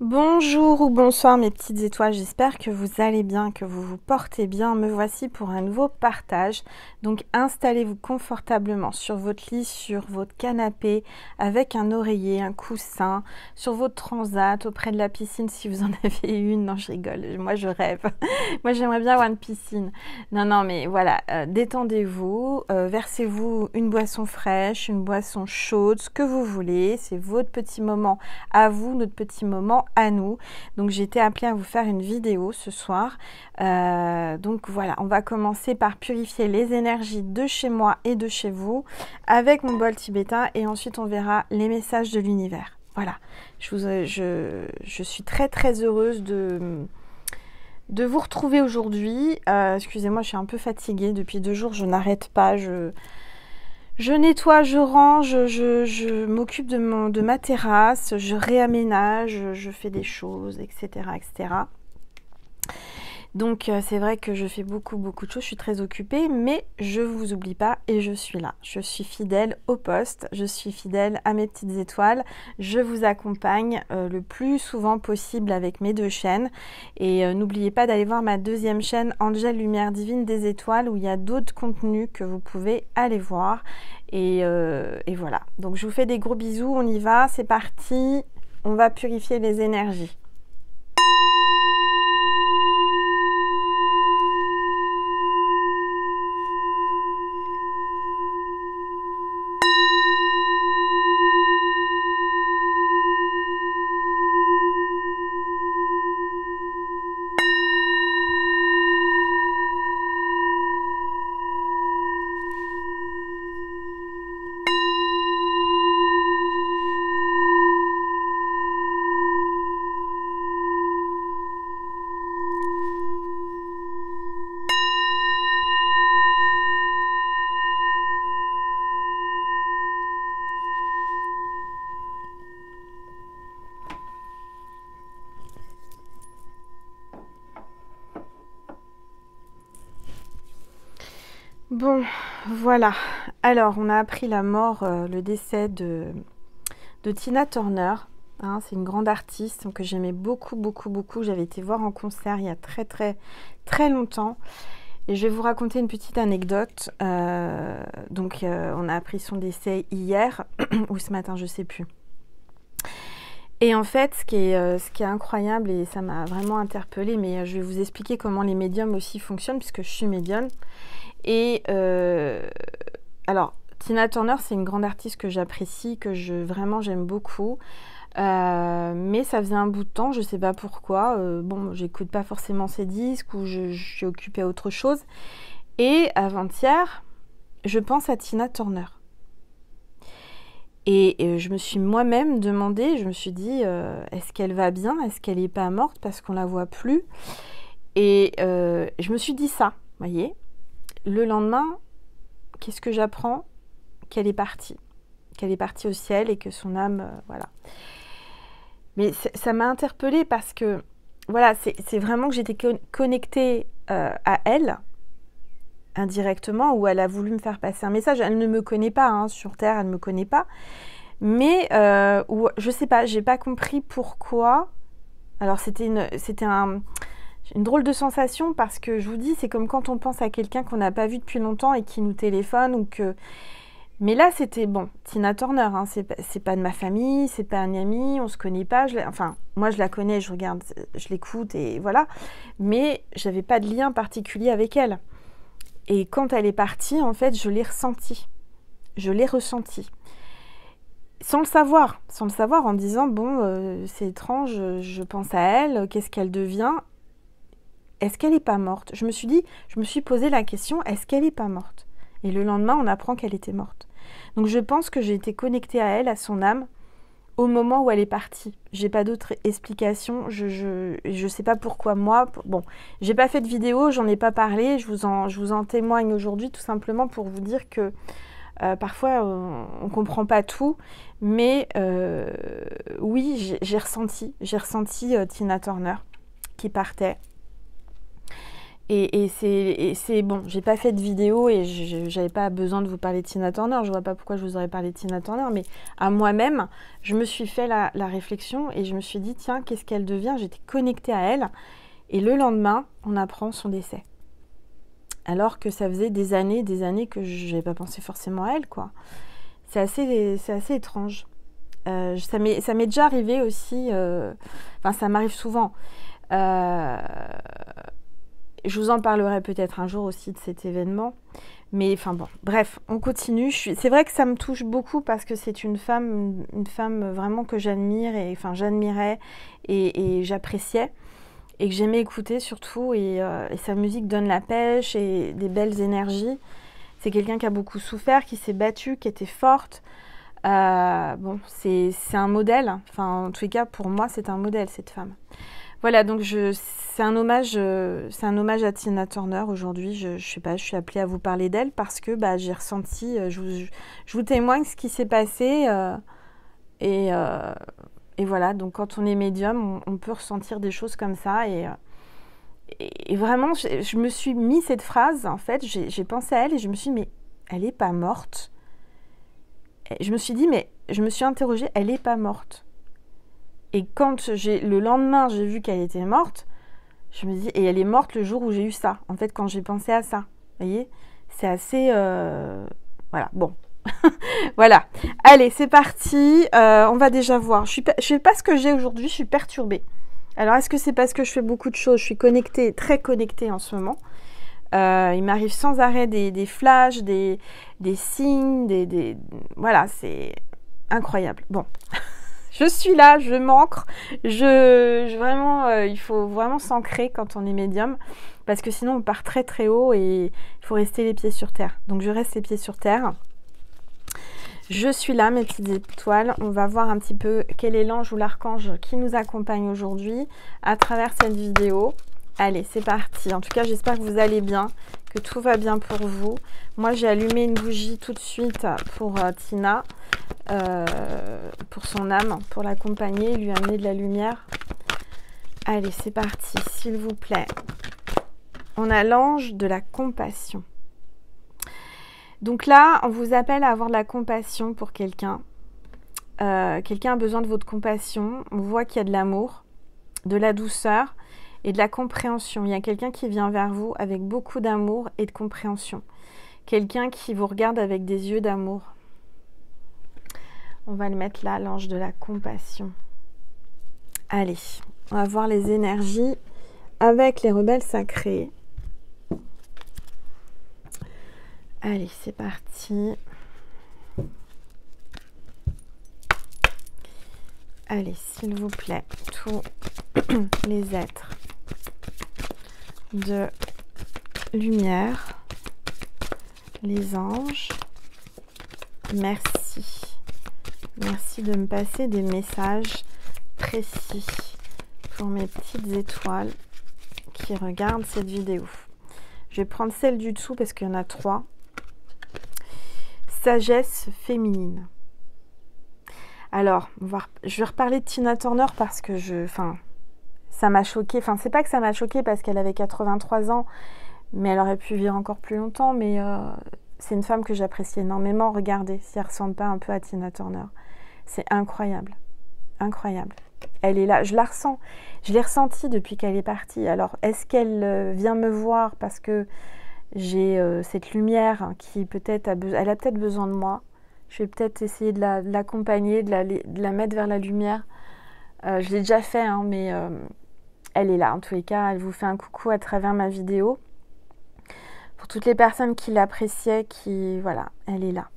Bonjour ou bonsoir mes petites étoiles, j'espère que vous allez bien, que vous vous portez bien. Me voici pour un nouveau partage. Donc installez-vous confortablement sur votre lit, sur votre canapé, avec un oreiller, un coussin, sur votre transat, auprès de la piscine si vous en avez une. Non, je rigole, moi je rêve. Moi j'aimerais bien avoir une piscine. Non, mais voilà, détendez-vous, versez-vous une boisson fraîche, une boisson chaude, ce que vous voulez. C'est votre petit moment à vous, notre petit moment à nous. Donc j'ai été appelée à vous faire une vidéo ce soir. Donc voilà, on va commencer par purifier les énergies de chez moi et de chez vous avec mon bol tibétain et ensuite on verra les messages de l'univers. Voilà, je suis très heureuse de vous retrouver aujourd'hui. Excusez-moi, je suis un peu fatiguée. Depuis 2 jours, je n'arrête pas. Je nettoie, je range, je m'occupe de ma terrasse, je réaménage, je fais des choses, etc. etc. Donc c'est vrai que je fais beaucoup de choses, je suis très occupée, mais je ne vous oublie pas et je suis là. Je suis fidèle au poste, je suis fidèle à mes petites étoiles, je vous accompagne le plus souvent possible avec mes 2 chaînes. Et n'oubliez pas d'aller voir ma 2e chaîne, Angel Lumière Divine des Étoiles, où il y a d'autres contenus que vous pouvez aller voir. Et voilà, donc je vous fais des gros bisous, on y va, c'est parti, on va purifier les énergies. Bon, voilà. Alors, on a appris la mort, le décès de Tina Turner. Hein, c'est une grande artiste que j'aimais beaucoup. J'avais été voir en concert il y a très longtemps. Et je vais vous raconter une petite anecdote. On a appris son décès hier ou ce matin, je ne sais plus. Et en fait, ce qui est incroyable, et ça m'a vraiment interpellée, mais je vais vous expliquer comment les médiums aussi fonctionnent, puisque je suis médium. Et alors, Tina Turner, c'est une grande artiste que j'apprécie, vraiment j'aime beaucoup. Mais ça faisait un bout de temps, je ne sais pas pourquoi. Bon, j'écoute pas forcément ses disques ou je suis occupée à autre chose. Et avant-hier, je pense à Tina Turner. Et je me suis moi-même demandé, je me suis dit, est-ce qu'elle va bien? Est-ce qu'elle n'est pas morte parce qu'on la voit plus? Et je me suis dit ça, vous voyez. Le lendemain, qu'est-ce que j'apprends? Qu'elle est partie au ciel et que son âme, voilà. Mais ça m'a interpellée parce que, voilà, c'est vraiment que j'étais connectée à elle, indirectement, où elle a voulu me faire passer un message. Elle ne me connaît pas, hein, sur Terre, elle ne me connaît pas. Mais, je sais pas, j'ai pas compris pourquoi. Alors, c'était une drôle de sensation parce que je vous dis, c'est comme quand on pense à quelqu'un qu'on n'a pas vu depuis longtemps et qui nous téléphone ou que... Mais là, c'était bon, Tina Turner, hein, c'est pas de ma famille, c'est pas un ami, on se connaît pas. Enfin, moi, je la connais, je regarde, je l'écoute et voilà. Mais j'avais pas de lien particulier avec elle. Et quand elle est partie, en fait, je l'ai ressenti. Je l'ai ressenti. Sans le savoir, en me disant, bon, c'est étrange, je pense à elle, qu'est-ce qu'elle devient? Est-ce qu'elle n'est pas morte? Je me suis posé la question, est-ce qu'elle n'est pas morte? Et le lendemain, on apprend qu'elle était morte. Donc je pense que j'ai été connectée à elle, à son âme, au moment où elle est partie. J'ai pas d'autre explication, je sais pas pourquoi moi. Bon, j'ai pas fait de vidéo, j'en ai pas parlé, je vous en témoigne aujourd'hui tout simplement pour vous dire que parfois on comprend pas tout, mais oui, j'ai ressenti Tina Turner qui partait. Et c'est bon, j'ai pas fait de vidéo et j'avais pas besoin de vous parler de Tina Turner, je vois pas pourquoi je vous aurais parlé de Tina Turner, mais à moi-même, je me suis fait la réflexion et je me suis dit, tiens, qu'est-ce qu'elle devient? J'étais connectée à elle et le lendemain, on apprend son décès. Alors que ça faisait des années que je n'avais pas pensé forcément à elle, quoi. C'est assez étrange. Ça m'est déjà arrivé aussi, enfin ça m'arrive souvent. Je vous en parlerai peut-être un jour aussi de cet événement. Mais enfin bon, bref, on continue. C'est vrai que ça me touche beaucoup parce que c'est une femme vraiment que j'admire, et enfin j'admirais et j'appréciais. Et que j'aimais écouter surtout, et sa musique donne la pêche et des belles énergies. C'est quelqu'un qui a beaucoup souffert, qui s'est battu, qui était forte. Bon, c'est un modèle, enfin en tous les cas pour moi c'est un modèle cette femme. Voilà, donc c'est un hommage à Tina Turner aujourd'hui. Je sais pas, je suis appelée à vous parler d'elle parce que bah, j'ai ressenti, je vous témoigne ce qui s'est passé et, euh, et voilà, donc quand on est médium, on peut ressentir des choses comme ça et vraiment, je me suis mis cette phrase, en fait, j'ai pensé à elle et je me suis dit, mais elle est pas morte. Et je me suis dit, mais je me suis interrogée, elle est pas morte. Et quand le lendemain, j'ai vu qu'elle était morte, je me dis, et elle est morte le jour où j'ai eu ça, en fait, quand j'ai pensé à ça. Vous voyez, c'est assez... Voilà, bon. Voilà. Allez, c'est parti. On va déjà voir. Je sais pas ce que j'ai aujourd'hui, je suis perturbée. Alors, est-ce que c'est parce que je fais beaucoup de choses? Je suis connectée, très connectée en ce moment. Il m'arrive sans arrêt des flashs, des signes, voilà, c'est incroyable. Bon, je suis là, je m'ancre. Vraiment, il faut vraiment s'ancrer quand on est médium, parce que sinon on part très très haut et il faut rester les pieds sur terre. Donc je reste les pieds sur terre. Je suis là, mes petites étoiles. On va voir un petit peu quel est l'ange ou l'archange qui nous accompagne aujourd'hui à travers cette vidéo. Allez, c'est parti. En tout cas, j'espère que vous allez bien, que tout va bien pour vous. Moi, j'ai allumé une bougie tout de suite pour Tina, pour son âme, pour l'accompagner, lui amener de la lumière. Allez, c'est parti, s'il vous plaît. On a l'ange de la compassion. Donc là, on vous appelle à avoir de la compassion pour quelqu'un. Quelqu'un a besoin de votre compassion. On voit qu'il y a de l'amour, de la douceur et de la compréhension. Il y a quelqu'un qui vient vers vous avec beaucoup d'amour et de compréhension. Quelqu'un qui vous regarde avec des yeux d'amour. On va le mettre là, l'ange de la compassion. Allez, on va voir les énergies avec les rebelles sacrés. Allez, c'est parti. Allez, s'il vous plaît, tous les êtres de lumière, les anges, merci. Merci de me passer des messages précis pour mes petites étoiles qui regardent cette vidéo. Je vais prendre celle du dessous parce qu'il y en a 3. Sagesse féminine. Alors, je vais reparler de Tina Turner parce que ça m'a choquée. Enfin, c'est pas que ça m'a choquée parce qu'elle avait 83 ans, mais elle aurait pu vivre encore plus longtemps. Mais c'est une femme que j'apprécie énormément. Regardez si elle ressemble pas un peu à Tina Turner. C'est incroyable. Incroyable. Elle est là, je la ressens. Je l'ai ressentie depuis qu'elle est partie. Alors, est-ce qu'elle vient me voir parce que j'ai cette lumière qui peut-être elle a peut-être besoin de moi. Je vais peut-être essayer de l'accompagner, de la mettre vers la lumière. Je l'ai déjà fait, hein, mais elle est là. En tous les cas, elle vous fait un coucou à travers ma vidéo. Pour toutes les personnes qui l'appréciaient, voilà, elle est là.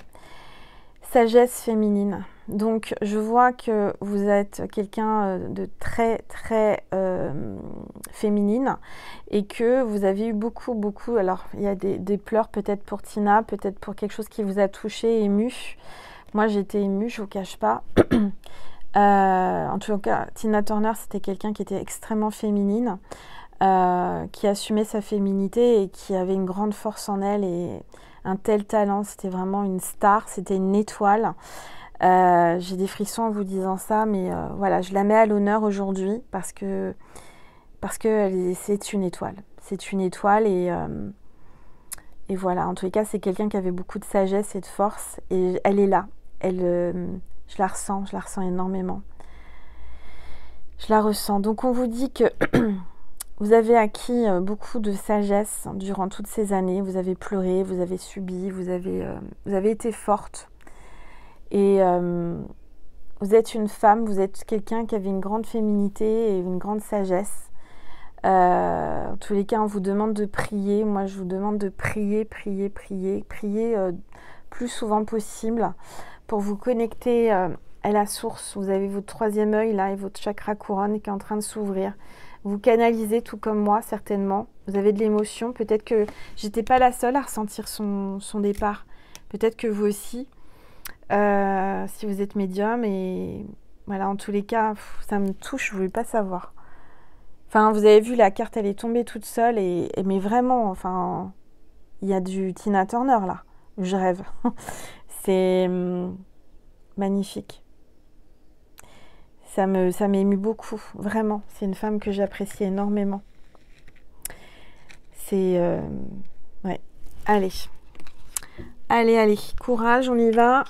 Sagesse féminine. Donc, je vois que vous êtes quelqu'un de très, très féminine et que vous avez eu beaucoup, alors, il y a des pleurs peut-être pour Tina, peut-être pour quelque chose qui vous a touché, ému. Moi, j'ai été émue, je ne vous cache pas. En tout cas, Tina Turner, c'était quelqu'un qui était extrêmement féminine, qui assumait sa féminité et qui avait une grande force en elle et un tel talent. C'était vraiment une star, c'était une étoile. J'ai des frissons en vous disant ça, mais voilà, je la mets à l'honneur aujourd'hui parce que parce que c'est une étoile. C'est une étoile et voilà. En tous les cas, c'est quelqu'un qui avait beaucoup de sagesse et de force. Et elle est là. Je la ressens énormément. Je la ressens. Donc on vous dit que vous avez acquis beaucoup de sagesse durant toutes ces années. Vous avez pleuré, vous avez subi, vous avez été forte. Et vous êtes une femme, vous êtes quelqu'un qui avait une grande féminité et une grande sagesse. En tous les cas, on vous demande de prier. Moi, je vous demande de prier plus souvent possible pour vous connecter à la source. Vous avez votre troisième œil là et votre chakra couronne qui est en train de s'ouvrir. Vous canalisez tout comme moi, certainement. Vous avez de l'émotion. Peut-être que j'étais pas la seule à ressentir son départ. Peut-être que vous aussi, si vous êtes médium. Et voilà, en tous les cas, ça me touche, je ne voulais pas savoir. Enfin, vous avez vu, la carte, elle est tombée toute seule. Mais vraiment, enfin, il y a du Tina Turner, là. Je rêve. C'est magnifique. Ça m'émue beaucoup, vraiment. C'est une femme que j'apprécie énormément. C'est... ouais. Allez. Allez. Courage, on y va.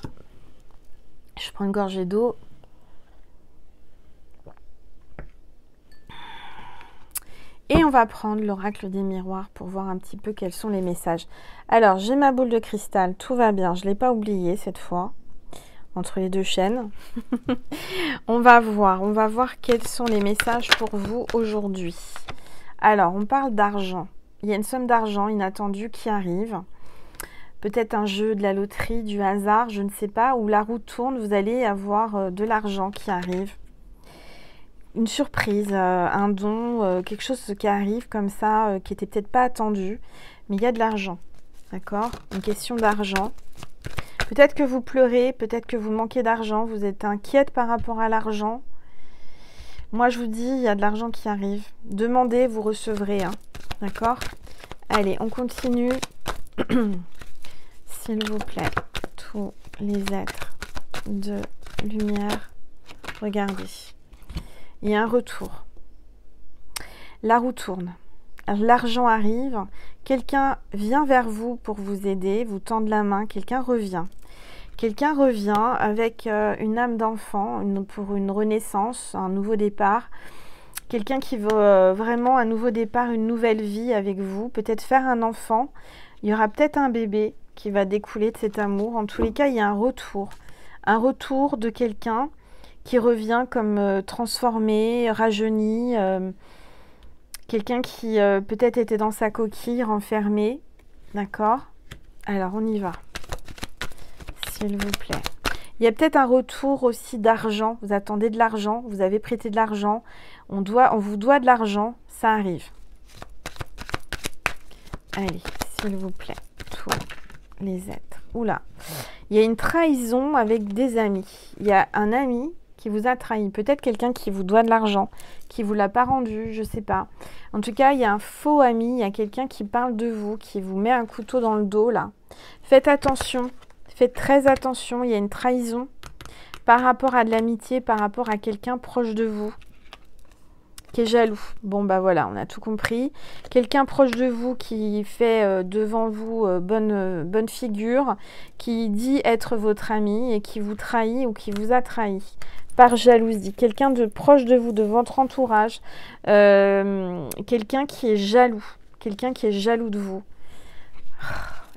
Je prends une gorgée d'eau. Et on va prendre l'oracle des miroirs pour voir un petit peu quels sont les messages. Alors, j'ai ma boule de cristal. Tout va bien. Je ne l'ai pas oublié cette fois. Entre les deux chaînes. On va voir quels sont les messages pour vous aujourd'hui. Alors, on parle d'argent. Il y a une somme d'argent inattendue qui arrive. Peut-être un jeu, de la loterie, du hasard, je ne sais pas. Où la roue tourne, vous allez avoir de l'argent qui arrive. Une surprise, un don, quelque chose qui arrive comme ça, qui n'était peut-être pas attendu. Mais il y a de l'argent. D'accord? Une question d'argent. Peut-être que vous pleurez, peut-être que vous manquez d'argent, vous êtes inquiète par rapport à l'argent. Moi, je vous dis, il y a de l'argent qui arrive. Demandez, vous recevrez. Hein. D'accord? Allez, on continue. S'il vous plaît, tous les êtres de lumière, regardez. Il y a un retour. La roue tourne. L'argent arrive. Quelqu'un vient vers vous pour vous aider, vous tendre la main. Quelqu'un revient. Quelqu'un revient avec une âme d'enfant pour une renaissance, un nouveau départ. Quelqu'un qui veut vraiment un nouveau départ, une nouvelle vie avec vous. Peut-être faire un enfant. Il y aura peut-être un bébé qui va découler de cet amour. En tous les cas, il y a un retour. Un retour de quelqu'un qui revient comme transformé, rajeuni. Quelqu'un qui peut-être était dans sa coquille, renfermé. D'accord? Alors, on y va. S'il vous plaît. Il y a peut-être un retour aussi d'argent. Vous attendez de l'argent. Vous avez prêté de l'argent. On vous doit de l'argent. Ça arrive. Allez, s'il vous plaît. Tous les êtres. Oula. Il y a une trahison avec des amis. Il y a un ami qui vous a trahi. Peut-être quelqu'un qui vous doit de l'argent, qui ne vous l'a pas rendu, je ne sais pas. En tout cas, il y a un faux ami, il y a quelqu'un qui parle de vous, qui vous met un couteau dans le dos, là. Faites attention, faites très attention, il y a une trahison par rapport à de l'amitié, par rapport à quelqu'un proche de vous, qui est jaloux. Bon, bah voilà, on a tout compris. Quelqu'un proche de vous qui fait devant vous bonne figure, qui dit être votre ami et qui vous trahit ou qui vous a trahi. Par jalousie, quelqu'un de proche de vous, de votre entourage, quelqu'un qui est jaloux de vous.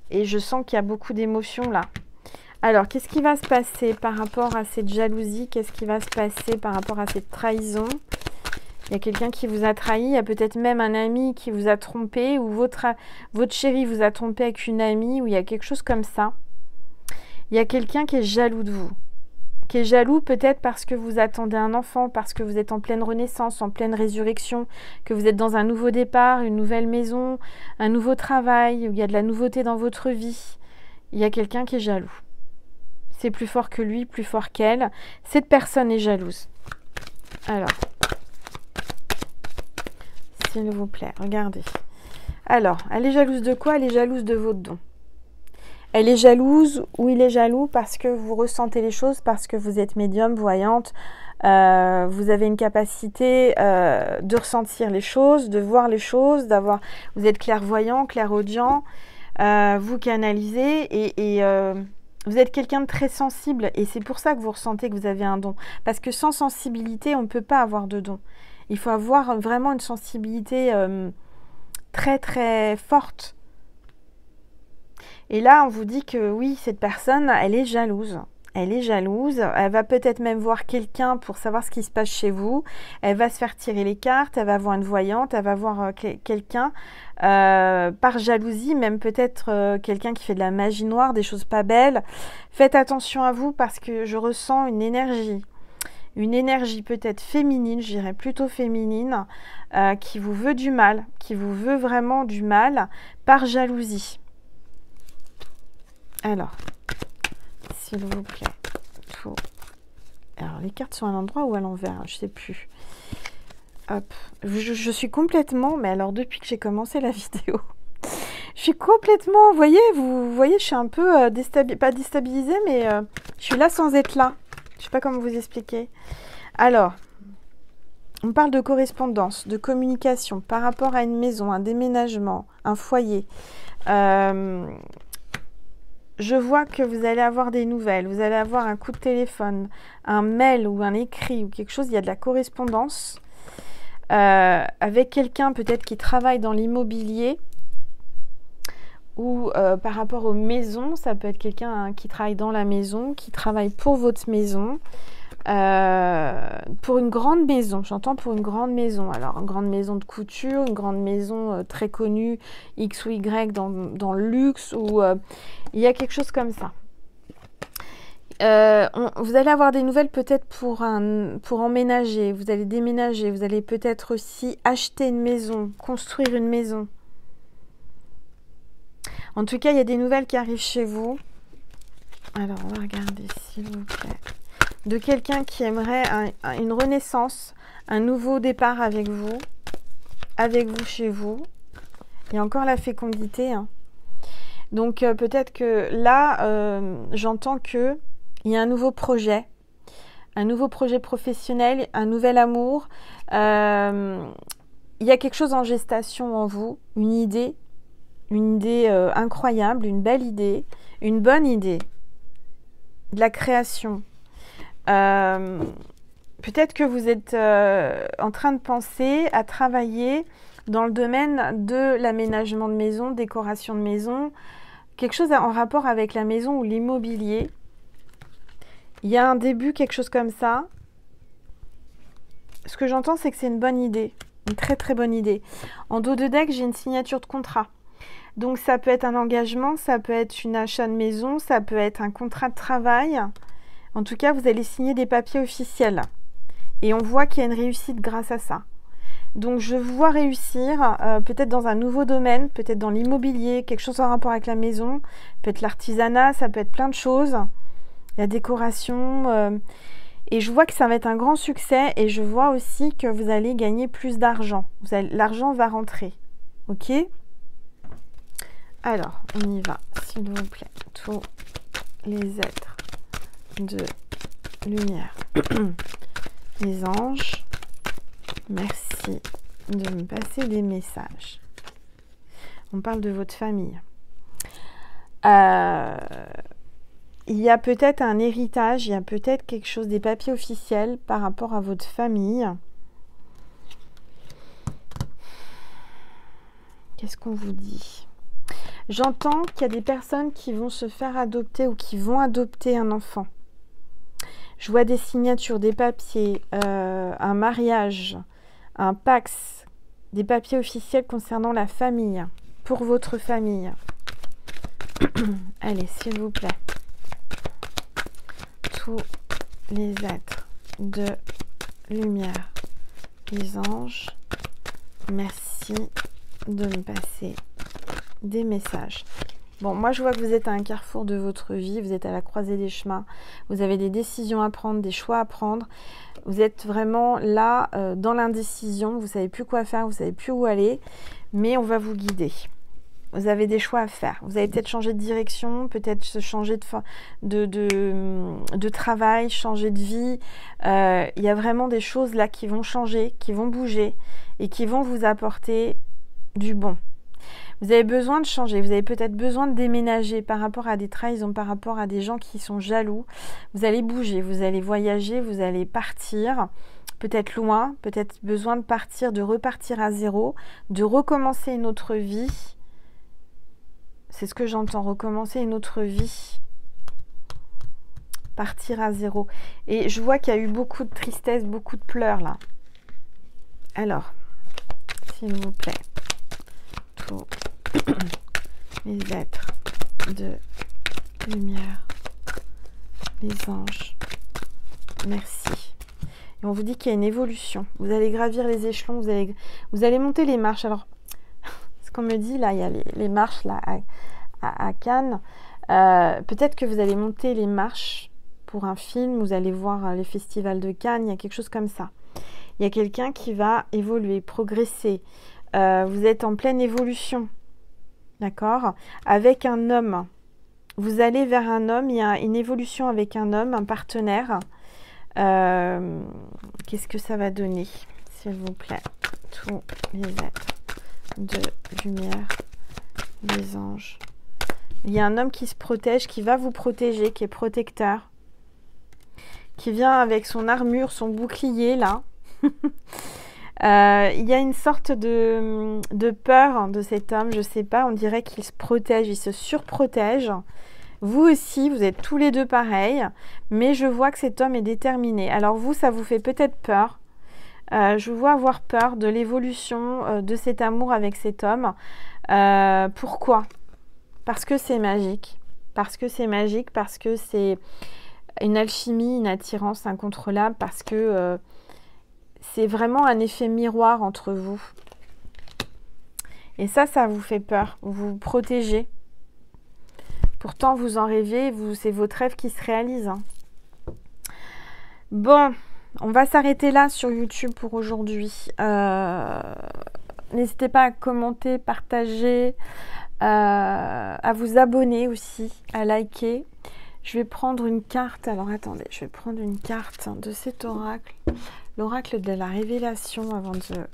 Et je sens qu'il y a beaucoup d'émotions là. Alors, qu'est-ce qui va se passer par rapport à cette jalousie? Qu'est-ce qui va se passer par rapport à cette trahison? Il y a quelqu'un qui vous a trahi, il y a peut-être même un ami qui vous a trompé, ou votre chéri vous a trompé avec une amie, ou il y a quelque chose comme ça. Il y a quelqu'un qui est jaloux de vous. Qui est jaloux peut-être parce que vous attendez un enfant, parce que vous êtes en pleine renaissance, en pleine résurrection, que vous êtes dans un nouveau départ, une nouvelle maison, un nouveau travail, où il y a de la nouveauté dans votre vie. Il y a quelqu'un qui est jaloux. C'est plus fort que lui, plus fort qu'elle. Cette personne est jalouse. Alors, s'il vous plaît, regardez. Alors, elle est jalouse de quoi? Elle est jalouse de votre don. elle est jalouse ou il est jaloux parce que vous ressentez les choses, parce que vous êtes médium, voyante, vous avez une capacité de ressentir les choses, de voir les choses, vous êtes clairvoyant, clairaudient, vous canalisez et vous êtes quelqu'un de très sensible et c'est pour ça que vous ressentez que vous avez un don. Parce que sans sensibilité, on ne peut pas avoir de don. Il faut avoir vraiment une sensibilité très très forte. Et là, on vous dit que oui, cette personne, elle est jalouse. Elle est jalouse. Elle va peut-être même voir quelqu'un pour savoir ce qui se passe chez vous. Elle va se faire tirer les cartes. Elle va voir une voyante. Elle va voir quelqu'un par jalousie, même peut-être quelqu'un qui fait de la magie noire, des choses pas belles. Faites attention à vous parce que je ressens une énergie peut-être féminine, je dirais plutôt féminine, qui vous veut du mal, qui vous veut vraiment du mal par jalousie. Alors, s'il vous plaît, tout. Alors, les cartes sont à l'endroit ou à l'envers, je ne sais plus. Hop, je suis complètement, mais alors depuis que j'ai commencé la vidéo, je suis complètement, vous voyez, je suis un peu pas déstabilisée, mais je suis là sans être là. Je ne sais pas comment vous expliquer. Alors, on parle de correspondance, de communication par rapport à une maison, un déménagement, un foyer. Je vois que vous allez avoir des nouvelles, vous allez avoir un coup de téléphone, un mail ou un écrit ou quelque chose, il y a de la correspondance avec quelqu'un peut-être qui travaille dans l'immobilier ou par rapport aux maisons, ça peut être quelqu'un qui travaille dans la maison, qui travaille pour votre maison, pour une grande maison, j'entends pour une grande maison, alors une grande maison de couture, une grande maison très connue, X ou Y dans le luxe, ou il y a quelque chose comme ça. Vous allez avoir des nouvelles peut-être pour emménager, vous allez déménager, vous allez peut-être aussi acheter une maison, construire une maison. En tout cas, il y a des nouvelles qui arrivent chez vous. Alors, on va regarder, s'il vous plaît. De quelqu'un qui aimerait une renaissance, un nouveau départ avec vous chez vous. Il y a encore la fécondité. Hein. Donc, peut-être que là, j'entends qu'il y a un nouveau projet professionnel, un nouvel amour. Il y a quelque chose en gestation en vous, une idée incroyable, une belle idée, une bonne idée, de la création. Peut-être que vous êtes en train de penser à travailler dans le domaine de l'aménagement de maison, décoration de maison, quelque chose en rapport avec la maison ou l'immobilier. Il y a un début, quelque chose comme ça. Ce que j'entends, c'est que c'est une bonne idée, une très très bonne idée. En dos de deck, j'ai une signature de contrat. Donc ça peut être un engagement, ça peut être une achat de maison, ça peut être un contrat de travail. En tout cas, vous allez signer des papiers officiels. Et on voit qu'il y a une réussite grâce à ça. Donc je vous vois réussir, peut-être dans un nouveau domaine, peut-être dans l'immobilier, quelque chose en rapport avec la maison, peut-être l'artisanat, ça peut être plein de choses, la décoration. Et je vois que ça va être un grand succès et je vois aussi que vous allez gagner plus d'argent. L'argent va rentrer. Ok ? Alors, on y va, s'il vous plaît. Tous les êtres de lumière. Les anges, merci de me passer des messages. On parle de votre famille. Il y a peut-être un héritage, il y a peut-être quelque chose, des papiers officiels par rapport à votre famille. Qu'est-ce qu'on vous dit ? J'entends qu'il y a des personnes qui vont se faire adopter ou qui vont adopter un enfant. Je vois des signatures, des papiers, un mariage, un Pax, des papiers officiels concernant la famille, pour votre famille. Allez, s'il vous plaît. Tous les êtres de lumière, les anges, merci de me passer des messages. Bon, moi je vois que vous êtes à un carrefour de votre vie, vous êtes à la croisée des chemins, vous avez des décisions à prendre, des choix à prendre, vous êtes vraiment là dans l'indécision, vous ne savez plus quoi faire, vous ne savez plus où aller, mais on va vous guider. Vous avez des choix à faire. Vous allez peut-être changer de direction, peut-être changer de travail, changer de vie. Il y a vraiment des choses là qui vont changer, qui vont bouger et qui vont vous apporter du bon. Vous avez besoin de changer, vous avez peut-être besoin de déménager par rapport à des trahisons, par rapport à des gens qui sont jaloux. Vous allez bouger, vous allez voyager, vous allez partir, peut-être loin, peut-être besoin de partir, de repartir à zéro, de recommencer une autre vie. C'est ce que j'entends, recommencer une autre vie. Partir à zéro. Et je vois qu'il y a eu beaucoup de tristesse, beaucoup de pleurs là. Alors, s'il vous plaît, tous les êtres de lumière, les anges, merci. Et on vous dit qu'il y a une évolution. Vous allez gravir les échelons, vous allez monter les marches. Alors, ce qu'on me dit là, il y a les marches là à Cannes. Peut-être que vous allez monter les marches pour un film, vous allez voir les festivals de Cannes, il y a quelque chose comme ça. Il y a quelqu'un qui va évoluer, progresser. Vous êtes en pleine évolution, d'accord? Avec un homme. Vous allez vers un homme, il y a une évolution avec un homme, un partenaire. Qu'est-ce que ça va donner, s'il vous plaît? Tous les êtres de lumière, les anges. Il y a un homme qui se protège, qui va vous protéger, qui est protecteur, qui vient avec son armure, son bouclier, là. Il y a une sorte de peur de cet homme, je sais pas, on dirait qu'il se protège, il se surprotège. Vous aussi, vous êtes tous les deux pareils, mais je vois que cet homme est déterminé. Alors vous, ça vous fait peut-être peur. Je vous vois avoir peur de l'évolution de cet amour avec cet homme. Pourquoi ? Parce que c'est magique. Parce que c'est magique, parce que c'est une alchimie, une attirance incontrôlable, parce que c'est vraiment un effet miroir entre vous. Et ça vous fait peur. Vous vous protégez. Pourtant, vous en rêvez, c'est votre rêve qui se réalise. Hein. Bon, on va s'arrêter là sur YouTube pour aujourd'hui. N'hésitez pas à commenter, partager, à vous abonner aussi, à liker. Je vais prendre une carte. Alors, attendez, je vais prendre une carte de cet oracle. L'oracle de la révélation avant de...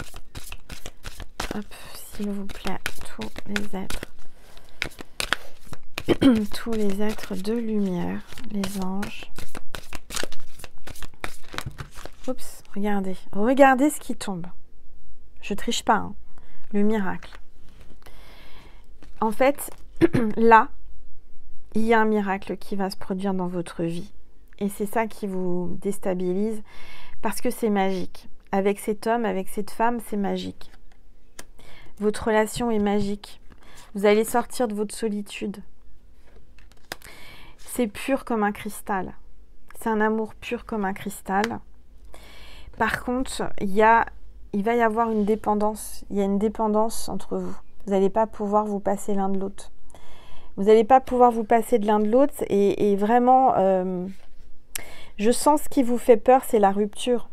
Hop, s'il vous plaît, tous les êtres. Tous les êtres de lumière, les anges. Oups, regardez. Regardez ce qui tombe. Je triche pas, hein. Le miracle. En fait, là, il y a un miracle qui va se produire dans votre vie. Et c'est ça qui vous déstabilise parce que c'est magique. Avec cet homme, avec cette femme, c'est magique. Votre relation est magique. Vous allez sortir de votre solitude. C'est pur comme un cristal. C'est un amour pur comme un cristal. Par contre, il va y avoir une dépendance. Il y a une dépendance entre vous. Vous n'allez pas pouvoir vous passer l'un de l'autre. Vous n'allez pas pouvoir vous passer de l'un de l'autre. Et vraiment, je sens ce qui vous fait peur, c'est la rupture.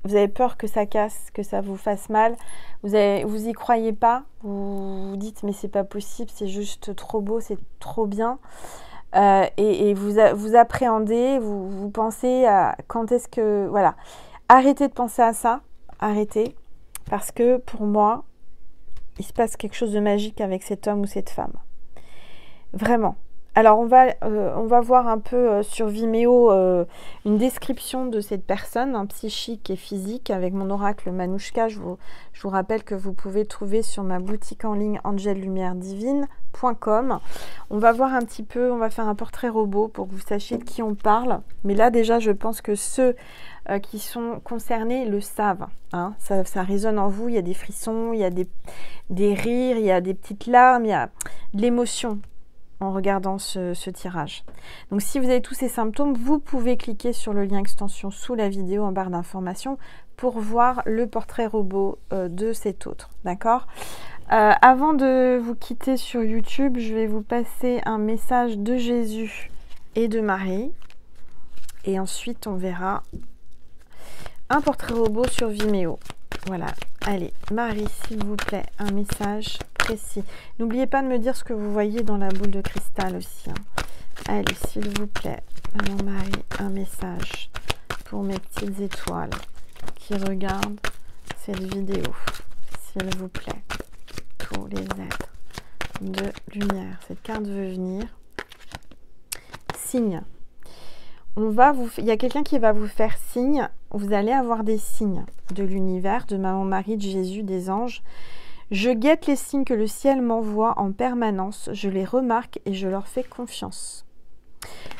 Vous avez peur que ça casse, que ça vous fasse mal. Vous y croyez pas. Vous vous dites, mais c'est pas possible, c'est juste trop beau, c'est trop bien. Et vous appréhendez, vous pensez à quand est-ce que... Voilà. Arrêtez de penser à ça. Arrêtez. Parce que pour moi, il se passe quelque chose de magique avec cet homme ou cette femme. Vraiment. Alors, on va voir un peu sur Vimeo une description de cette personne, hein, psychique et physique, avec mon oracle Manouchka. Je vous rappelle que vous pouvez trouver sur ma boutique en ligne angellumairedivine.com. On va voir un petit peu, on va faire un portrait robot pour que vous sachiez de qui on parle. Mais là, déjà, je pense que ceux qui sont concernés le savent. Hein. Ça résonne en vous, il y a des frissons, il y a des rires, il y a des petites larmes, il y a de l'émotion en regardant ce tirage. Donc si vous avez tous ces symptômes, vous pouvez cliquer sur le lien extension sous la vidéo en barre d'informations pour voir le portrait robot de cet autre. D'accord ? Avant de vous quitter sur YouTube, je vais vous passer un message de Jésus et de Marie. Et ensuite, on verra un portrait robot sur Vimeo. Voilà. Allez, Marie, s'il vous plaît, un message précis. N'oubliez pas de me dire ce que vous voyez dans la boule de cristal aussi. Hein. Allez, s'il vous plaît, Maman Marie, un message pour mes petites étoiles qui regardent cette vidéo. S'il vous plaît, pour les êtres de lumière. Cette carte veut venir. Signe. Il y a quelqu'un qui va vous faire signe. Vous allez avoir des signes de l'univers, de Maman Marie, de Jésus, des anges. Je guette les signes que le ciel m'envoie en permanence. Je les remarque et je leur fais confiance.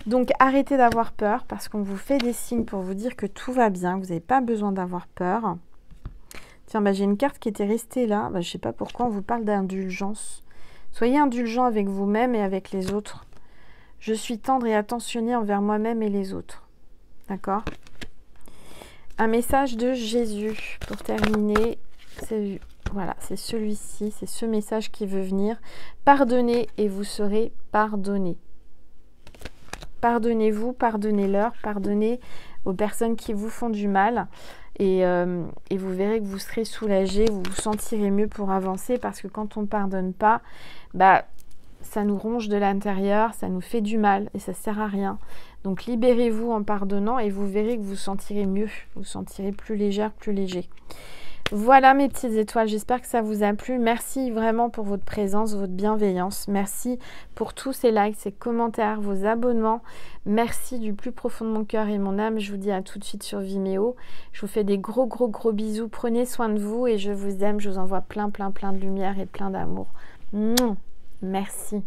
Donc arrêtez d'avoir peur parce qu'on vous fait des signes pour vous dire que tout va bien. Vous n'avez pas besoin d'avoir peur. Tiens, j'ai une carte qui était restée là. Je ne sais pas pourquoi on vous parle d'indulgence. Soyez indulgent avec vous-même et avec les autres. Je suis tendre et attentionné envers moi-même et les autres. D'accord? Un message de Jésus pour terminer. Voilà, c'est celui-ci. C'est ce message qui veut venir. Pardonnez et vous serez pardonnés. Pardonnez-vous, pardonnez-leur, pardonnez aux personnes qui vous font du mal. Et vous verrez que vous serez soulagé, vous vous sentirez mieux pour avancer. Parce que quand on ne pardonne pas, ça nous ronge de l'intérieur, ça nous fait du mal et ça ne sert à rien. Donc libérez-vous en pardonnant et vous verrez que vous vous sentirez mieux. Vous vous sentirez plus légère, plus léger. Voilà mes petites étoiles, j'espère que ça vous a plu. Merci vraiment pour votre présence, votre bienveillance. Merci pour tous ces likes, ces commentaires, vos abonnements. Merci du plus profond de mon cœur et mon âme. Je vous dis à tout de suite sur Vimeo. Je vous fais des gros bisous. Prenez soin de vous et je vous aime. Je vous envoie plein de lumière et plein d'amour. Merci.